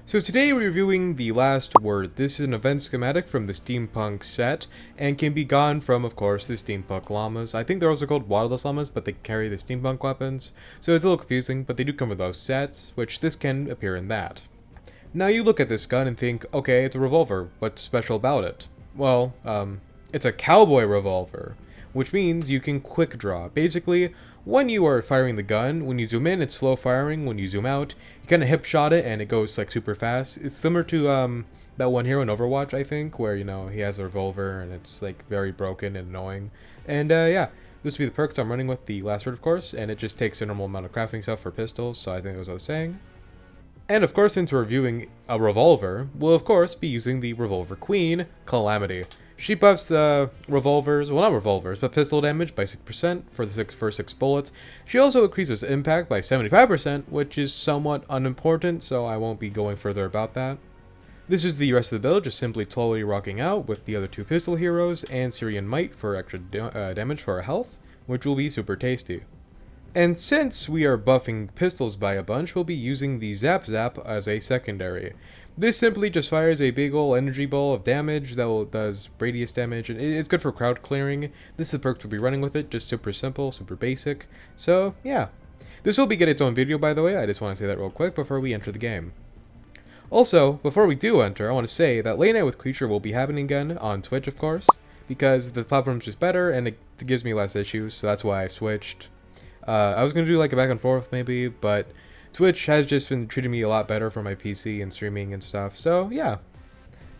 So today we're reviewing The Last Word. This is an event schematic from the Steampunk set, and can be gotten from, of course, the Steampunk llamas. I think they're also called Wildless llamas, but they carry the Steampunk weapons, so it's a little confusing, but they do come with those sets, which this can appear in that. Now you look at this gun and think, okay, it's a revolver, what's special about it? Well, it's a cowboy revolver, which means you can quick draw. Basically, when you are firing the gun, when you zoom in, it's slow firing. When you zoom out, you kind of hip shot it, and it goes like super fast. It's similar to that one hero in Overwatch, I think, where he has a revolver and it's like very broken and annoying. And yeah, this would be the perks. I'm running with the Last Word, of course, and it just takes a normal amount of crafting stuff for pistols. So I think that's what I was saying. And of course, since we're reviewing a revolver, we'll of course be using the Revolver Queen, Calamity. She buffs the revolvers, well not revolvers, but pistol damage by 6% for the first 6 bullets. She also increases impact by 75%, which is somewhat unimportant, so I won't be going further about that. This is the rest of the build, just simply slowly rocking out with the other 2 pistol heroes and Syrian Might for extra damage for our health, which will be super tasty. And since we are buffing pistols by a bunch, we'll be using the Zap Zap as a secondary. This simply just fires a big ol' energy ball of damage that does radius damage, and it's good for crowd clearing. This is the perk we'll be running with it, just super simple, super basic. So, yeah. This will be getting its own video, by the way. I just want to say that real quick before we enter the game. Also, before we do enter, I want to say that Late Night with Creature will be happening again on Twitch, of course, because the platform's just better, and it gives me less issues, so that's why I switched. I was going to do like a back and forth, maybe, but Twitch has just been treating me a lot better for my PC and streaming and stuff, so yeah.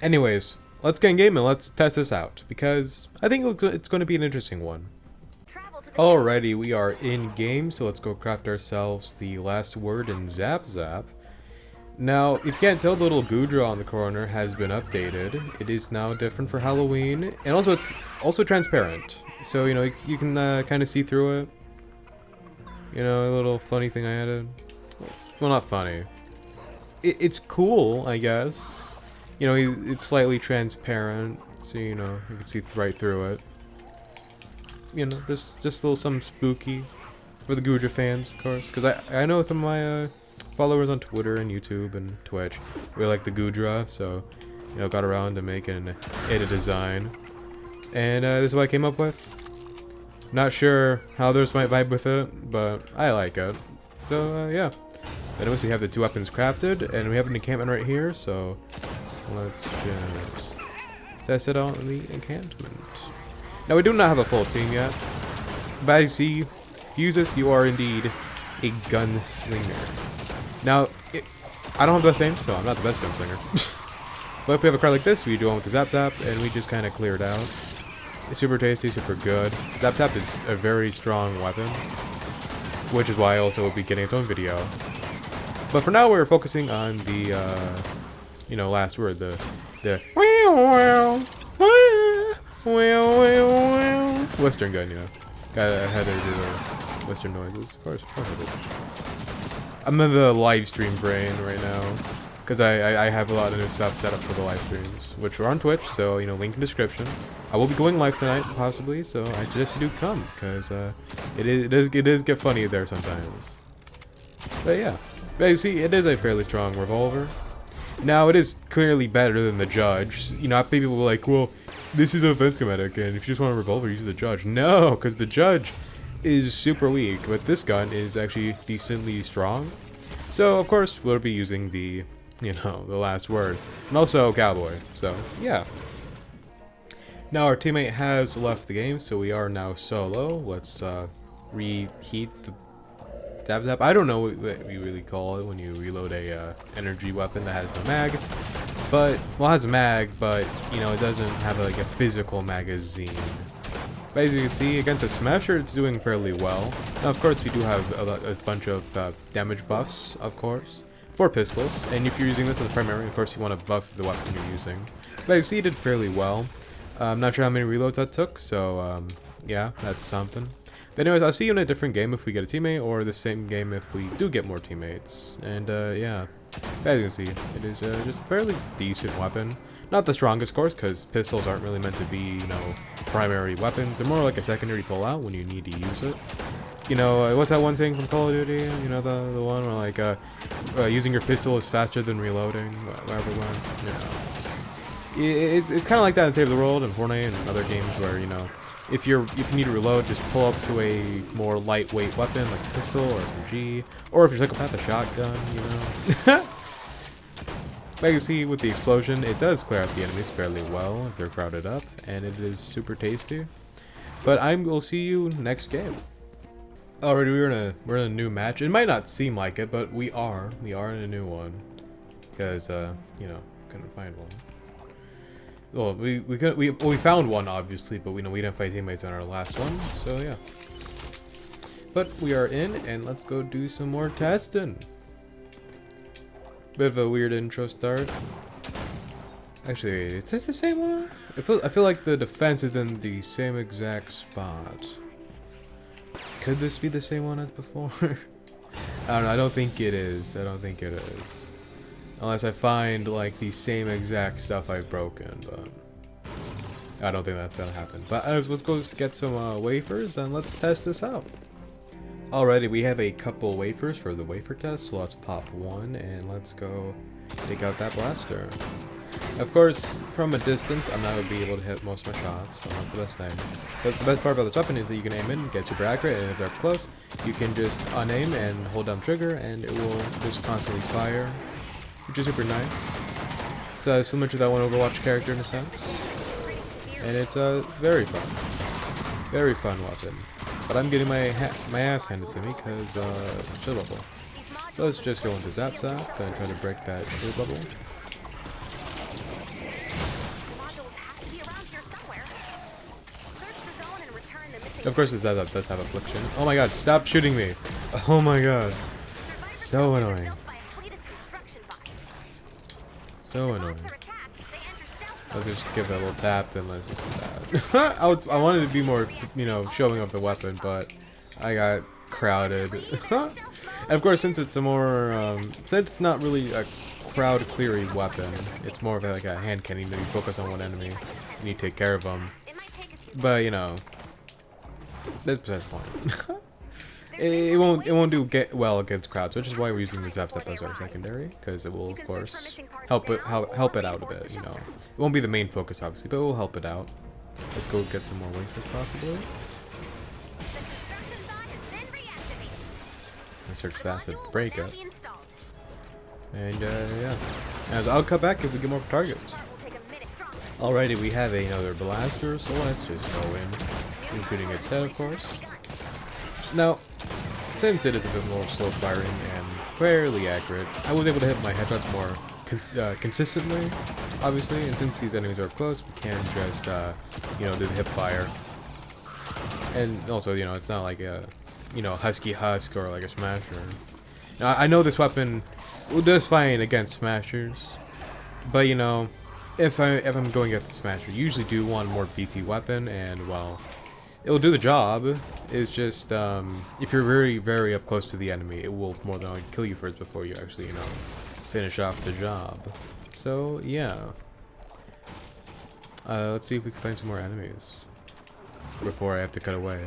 Anyways, let's get in game and let's test this out, because I think it's going to be an interesting one. Alrighty, we are in game, so let's go craft ourselves the Last Word in Zap Zap. Now, if you can't tell, the little Gudra on the corner has been updated. It is now different for Halloween, and also it's also transparent, so you can kind of see through it. A little funny thing I added. Well, not funny. It's cool, I guess. It's slightly transparent, so you can see right through it. Just a little something spooky for the Gudra fans, of course. Because I know some of my followers on Twitter and YouTube and Twitch really like the Gudra, so got around to making it a design. And this is what I came up with. Not sure how others might vibe with it, but I like it. So, yeah. Anyways, we have the 2 weapons crafted, and we have an encampment right here, so let's just test it out in the encampment. Now, we do not have a full team yet, but as you see, if you use this, you are indeed a gunslinger. Now, I don't have the best aim, so I'm not the best gunslinger. But if we have a card like this, we do one with the Zap Zap, and we just kind of clear it out. It's super tasty, super good. Zap Zap is a very strong weapon, which is why I also will be getting its own video. But for now, we're focusing on the, Last Word, the Western gun, I had to do the Western noises. Of course I did. I'm in the live stream brain right now, because I have a lot of new stuff set up for the live streams, which are on Twitch, so, link in description. I will be going live tonight, possibly, so I suggest you do come, because it does get funny there sometimes. But yeah, you see, it is a fairly strong revolver. Now, it is clearly better than the Judge. People were like, well, this is a event schematic, and if you just want a revolver, use the Judge. No, because the Judge is super weak, but this gun is actually decently strong. So, of course, we'll be using the Last Word, and also Cowboy, so yeah. Now our teammate has left the game, so we are now solo. Let's reheat the Zap Zap. I don't know what we really call it when you reload a energy weapon that has no mag, but well, it has a mag, but it doesn't have like a physical magazine. But as you can see, against the Smasher, it's doing fairly well. Now, of course, we do have a bunch of damage buffs, of course, for pistols, and if you're using this as a primary, of course, you want to buff the weapon you're using. But you see, it did fairly well. I'm not sure how many reloads that took, so yeah, that's something. But anyways, I'll see you in a different game if we get a teammate, or the same game if we do get more teammates. And yeah, as you can see, it is just a fairly decent weapon. Not the strongest, of course, because pistols aren't really meant to be, primary weapons. They're more like a secondary pullout when you need to use it. You know, what's that one saying from Call of Duty? You know, the one where like using your pistol is faster than reloading, whatever one. You know, it's kind of like that in Save the World and Fortnite and other games where, you know, if you need to reload, just pull up to a more lightweight weapon like a pistol or SMG, or if you're psychopath, a shotgun. You know. Like you see with the explosion, it does clear out the enemies fairly well if they're crowded up, and it is super tasty. But will see you next game. Alrighty, we're in a new match. It might not seem like it, but we are in a new one because you know, couldn't find one. Well, we found one obviously, but we didn't fight teammates on our last one, so yeah. But we are in, and let's go do some more testing. Bit of a weird intro start. Actually, is this the same one? I feel like the defense is in the same exact spot. Could this be the same one as before? I don't know. I don't think it is. I don't think it is. Unless I find like the same exact stuff I've broken, but I don't think that's gonna happen. But let's go get some wafers and let's test this out. Alrighty, we have a couple wafers for the wafer test, so let's pop one and let's go take out that blaster. Of course, from a distance, I'm not going to be able to hit most of my shots, so not the best time. But the best part about this weapon is that you can aim in, get super accurate, and if they're close, you can just unaim and hold down trigger, and it will just constantly fire, which is super nice. It's similar to that one Overwatch character in a sense, and it's very fun weapon. But I'm getting my ass handed to me because shield bubble. So let's just go into Zap Zap and try to break that shield bubble. Of course, the Zap Zap does have affliction. Oh my god, stop shooting me! Oh my god. So annoying. So annoying. Let's just give it a little tap and let's just do that. I wanted to be more, you know, showing off the weapon, but I got crowded. And of course, since it's a more, since it's not really a crowd clearing weapon, it's more of like a hand cannon. You focus on one enemy and you take care of them. But you know, that's besides the point. It won't do well against crowds, which is why we're using the Zap Zap as our secondary, because it will of course help it out a bit. You know, it won't be the main focus obviously, but it will help it out. Let's go get some more wafers possibly. I search the acid break it, and yeah, as I'll cut back if we get more targets. Alrighty, we have another blaster, so let's just go in, including its head, of course. Now, since it is a bit more slow firing and fairly accurate, I was able to hit my headshots more consistently, obviously, and since these enemies are close, we can just, you know, do the hip fire. And also, you know, it's not like a, you know, Husky Husk or like a Smasher. Now, I know this weapon does fine against Smashers, but, you know, if I'm going against the Smasher, you usually do want a more beefy weapon, and, well, it'll do the job. It's just, if you're very, very up close to the enemy, it will more than likely kill you first before you actually, you know, finish off the job. So, yeah. Let's see if we can find some more enemies before I have to cut away.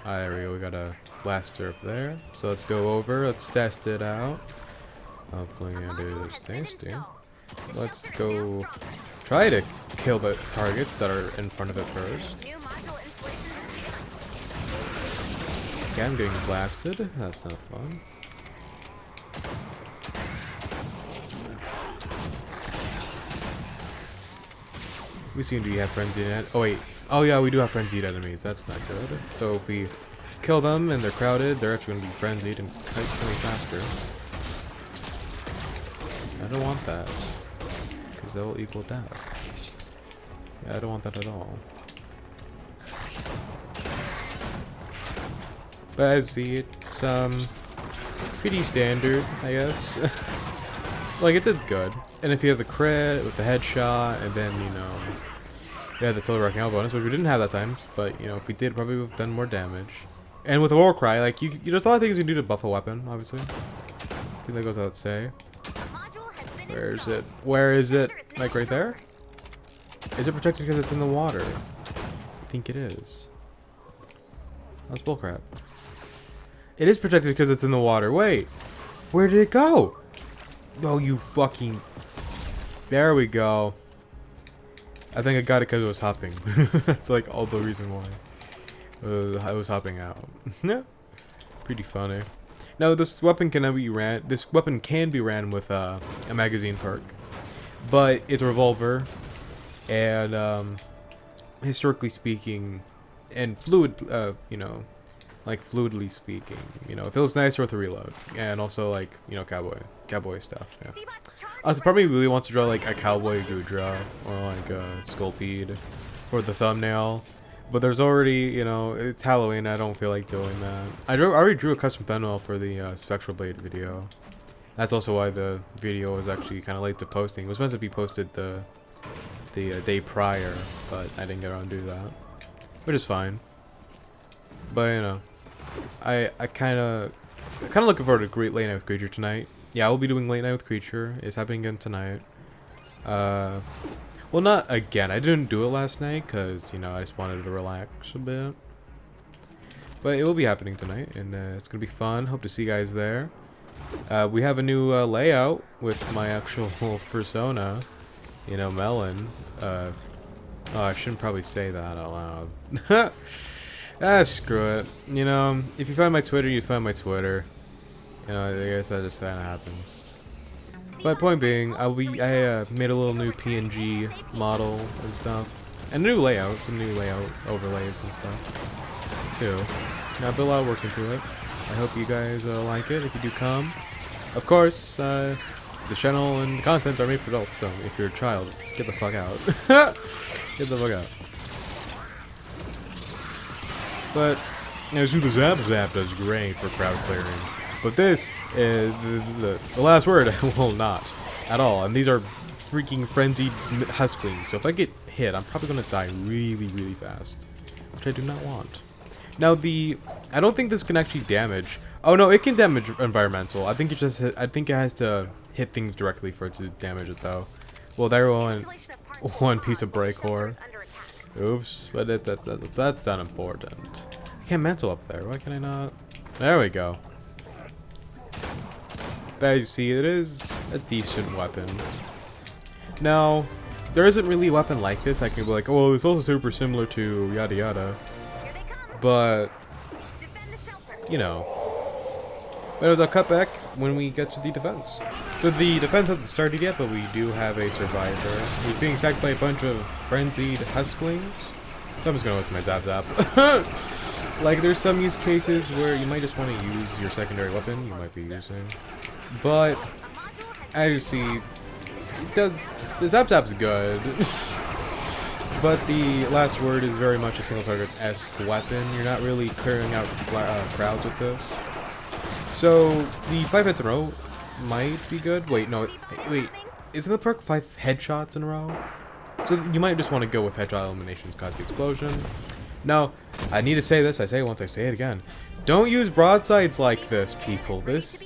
There we go, we got a blaster up there. So let's go over, let's test it out. Hopefully it is tasty. Let's go try to kill the targets that are in front of it first. Okay, I'm getting blasted. That's not fun. We seem to have frenzied oh wait. Oh yeah, we do have frenzied enemies. That's not good. So if we kill them and they're crowded, they're actually going to be frenzied and kill me faster. I don't want that, because that will equal death. Yeah, I don't want that at all. But as you see, it's pretty standard, I guess. Like, it did good. And if you have the crit with the headshot, and then, you know, you have the total rocking out bonus, which we didn't have that time, but, you know, if we did, probably would have done more damage. And with the war cry, like, there's a lot of things you can do to buff a weapon, obviously. I think that goes without say. Where is it? Where is it? Like, right there? Is it protected because it's in the water? I think it is. That's bullcrap. It is protected because it's in the water. Wait, where did it go? Oh, you fucking... There we go. I think I got it because it was hopping. That's like all the reason why. I was hopping out. Yeah, pretty funny. Now this weapon can be ran. This weapon can be ran with a magazine perk, but it's a revolver, and historically speaking, and you know, like fluidly speaking, you know, it feels nicer with a reload, and also like, you know, cowboy stuff. Yeah. Also, probably really wants to draw like a cowboy Gudra or like a Sculpede for the thumbnail. But there's already, you know, it's Halloween. I don't feel like doing that. I already drew a custom thumbnail for the Spectral Blade video. That's also why the video was actually kind of late to posting. It was meant to be posted the day prior, but I didn't get around to do that, which is fine. But you know, I kind of looking forward to Great Late Night with Creature tonight. Yeah, I will be doing Late Night with Creature. It's happening again tonight. Well, not again. I didn't do it last night because, you know, I just wanted to relax a bit. But it will be happening tonight, and it's going to be fun. Hope to see you guys there. We have a new layout with my actual persona, you know, Melon. Oh, I shouldn't probably say that out loud. Ah, screw it. You know, if you find my Twitter, you find my Twitter. You know, I guess that just kind of happens. But point being, I made a little new PNG model and stuff, and new layout, some new layout overlays and stuff too. Now I put a lot of work into it. I hope you guys like it. If you do come, of course, the channel and the content are made for adults. So if you're a child, get the fuck out. Get the fuck out. But you know, the Zap does great for crowd clearing. But this is the last word. I will not at all. And these are freaking frenzied husklings. So if I get hit, I'm probably gonna die really, really fast, which I do not want. Now I don't think this can actually damage. Oh no, it can damage environmental. I think it just. I think it has to hit things directly for it to damage it though. Well, there went one piece of break core. Oops, but that's not important. I can't mantle up there. Why can I not? There we go. As you see, it is a decent weapon. Now, there isn't really a weapon like this. I can be like, oh, it's also super similar to yada yada. But, you know. But I'll cut back when we get to the defense. So the defense hasn't started yet, but we do have a survivor. He's being attacked by a bunch of frenzied husklings. So I'm just going with my zap. Like, there's some use cases where you might just want to use your secondary weapon you might be using. But, as you see, the zap-zap's good. But the last word is very much a single target-esque weapon. You're not really clearing out crowds with this. So, the 5 hits in a row might be good. Wait, no, wait. Isn't the perk 5 headshots in a row? So you might just want to go with headshot eliminations cause the explosion. Now, I need to say this, I say it once, I say it again. Don't use broadsides like this, people. This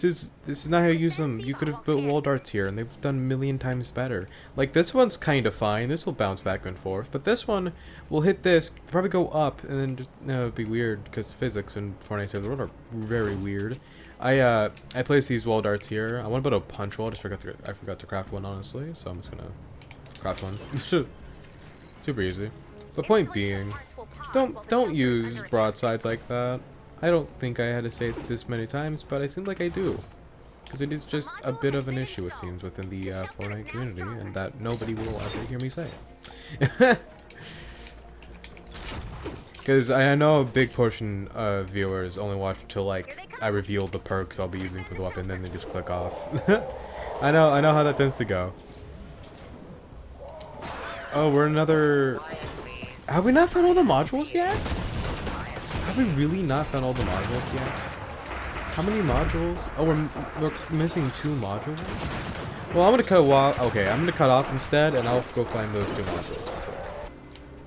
is not how you use them. You could have built wall darts here, and they've done a million times better. Like, this one's kind of fine. This will bounce back and forth. But this one will hit this, probably go up, and then just, it'd be weird, because physics in Fortnite Save the World are very weird. I placed these wall darts here. I want to build a punch wall. I forgot to craft one, honestly, so I'm just gonna craft one. Super easy. But point being, don't use broadsides like that. I don't think I had to say it this many times, but I seem like I do. Because it is just a bit of an issue, it seems, within the Fortnite community, and that nobody will ever hear me say it. Because I know a big portion of viewers only watch till, like, I reveal the perks I'll be using for the weapon, then they just click off. I know how that tends to go. Oh, we're another... Have we not found all the modules yet? Have we really not found all the modules yet? How many modules? Oh, we're missing 2 modules? Well, I'm gonna cut off. Okay, I'm gonna cut off instead, and I'll go find those 2 modules.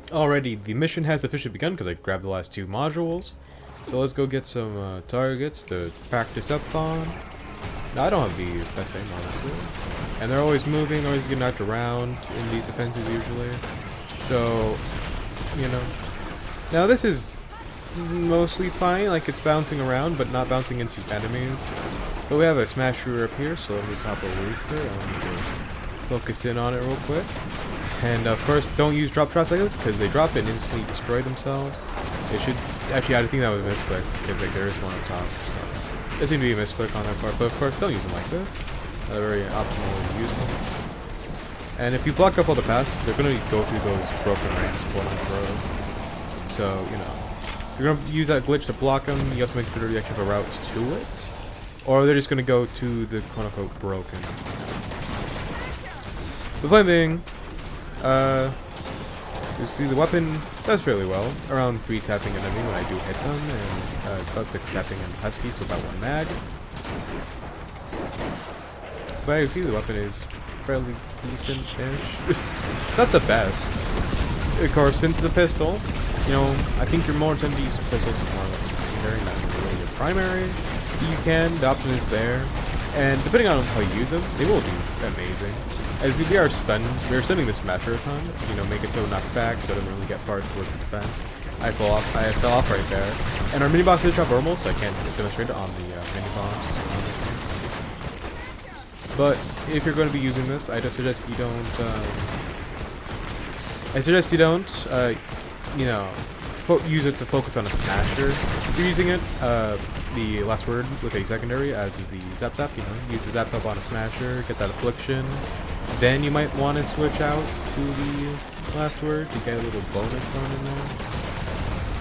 Alrighty, the mission has officially begun because I grabbed the last 2 modules. So let's go get some targets to practice up on. Now, I don't have the best aim, honestly. And they're always moving, always getting knocked around in these defenses usually. So, you know. Now this is mostly fine, like it's bouncing around, but not bouncing into enemies. But we have a smasher up here, so let me pop a roof here. Let me just focus in on it real quick. And of course, don't use drop shots like this, because they drop and instantly destroy themselves. It should, actually I think that was a misclick, because like, there is one up top, so. There seemed to be a misclick on that part, but of course, don't use them like this. Very optimal way to use them. And if you block up all the passes, they're going to go through those broken ramps, quote unquote. So, you know, if you're going to use that glitch to block them, you have to make sure you actually have a route to it. Or they're just going to go to the quote unquote broken. The point being, you see the weapon does fairly well. Around 3 tapping an enemy when I do hit them, and about 6 tapping in husky, so about 1 mag. But you see the weapon is fairly decent-ish. Not the best. Of course, since it's a pistol, you know, I think you're more intended to use pistols more like a secondary, not really your primary. You can, the option is there. And depending on how you use them, they will do amazing. As we are stunned, we're stunning the smasher a ton, you know, make it so it knocks back, so it doesn't really get far towards the defense. I fell off right there. And our mini boss did drop normal, so I can't demonstrate it on the mini boss, honestly. But if you're going to be using this, I just suggest you don't, you know, use it to focus on a smasher. If you're using it, the last word with a secondary as the zap zap, you know, use the zap zap on a smasher, get that affliction. Then you might want to switch out to the last word to get a little bonus thrown in there.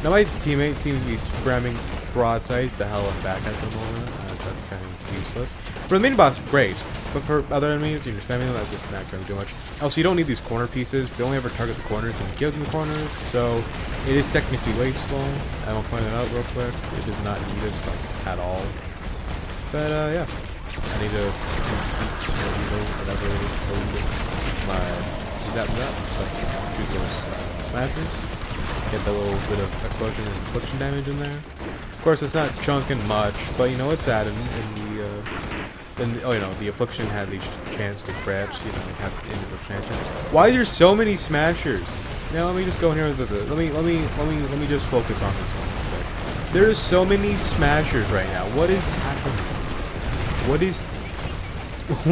Now my teammate seems to be spamming broadsides to hell and back at the moment. That's kind of useless. For the main boss, great. But for other enemies, you're just spamming them, that's just not going to do much. Also, you don't need these corner pieces. They only ever target the corners and give them the corners, so it is technically wasteful. I will point it out real quick. It is not needed at all. But yeah, I need to reload whatever my zap zap, so I can shoot those smashers. Get that little bit of explosion and affliction damage in there. Of course, it's not chunking much, but you know it's added in the. Oh, you know, the affliction had the chance to crash, you know, have individual chances. Why are there so many smashers? Now let me just go in here with the let me just focus on this one real quick. There's so many smashers right now. What is happening?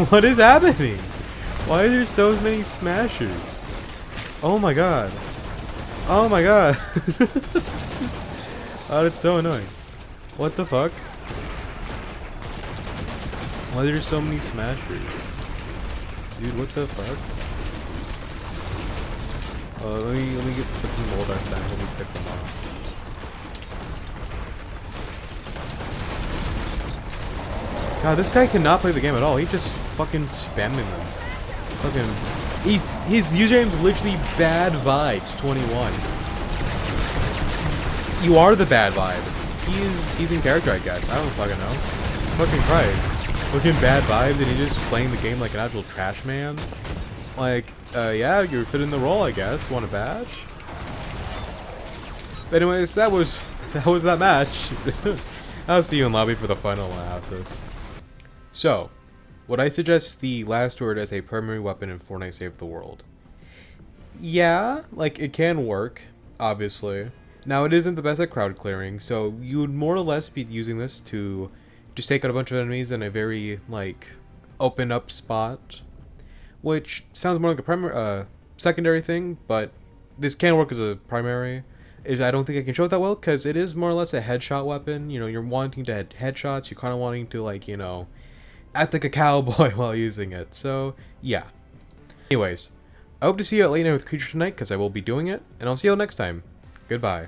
What is happening? Why are there so many smashers? Oh my god. Oh my god. Oh, that's so annoying. What the fuck? Why are there so many smashers? Dude, what the fuck? Let me put some mold arts down. Let me pick them off. God, this guy cannot play the game at all. He's just fucking spamming them. Fucking, his username's literally Bad Vibes 21. You are the bad vibe. He's in character, I guess. I don't fucking know. Fucking Christ. Looking Bad Vibes and he's just playing the game like an actual trash man. Like, yeah, you're fitting the role, I guess. Want a badge? But anyways, that was that match. I'll see you in lobby for the final analysis. So, would I suggest the last word as a primary weapon in Fortnite Save the World? Yeah, like it can work, obviously. Now it isn't the best at crowd clearing, so you would more or less be using this to just take out a bunch of enemies in a very, like, open up spot. Which sounds more like a primary, secondary thing, but this can work as a primary. I don't think I can show it that well, because it is more or less a headshot weapon. You know, you're wanting to hit headshots, you're kind of wanting to, like, you know, act like a cowboy while using it. So, yeah. Anyways, I hope to see you at late night with Creature tonight, because I will be doing it, and I'll see you all next time. Goodbye.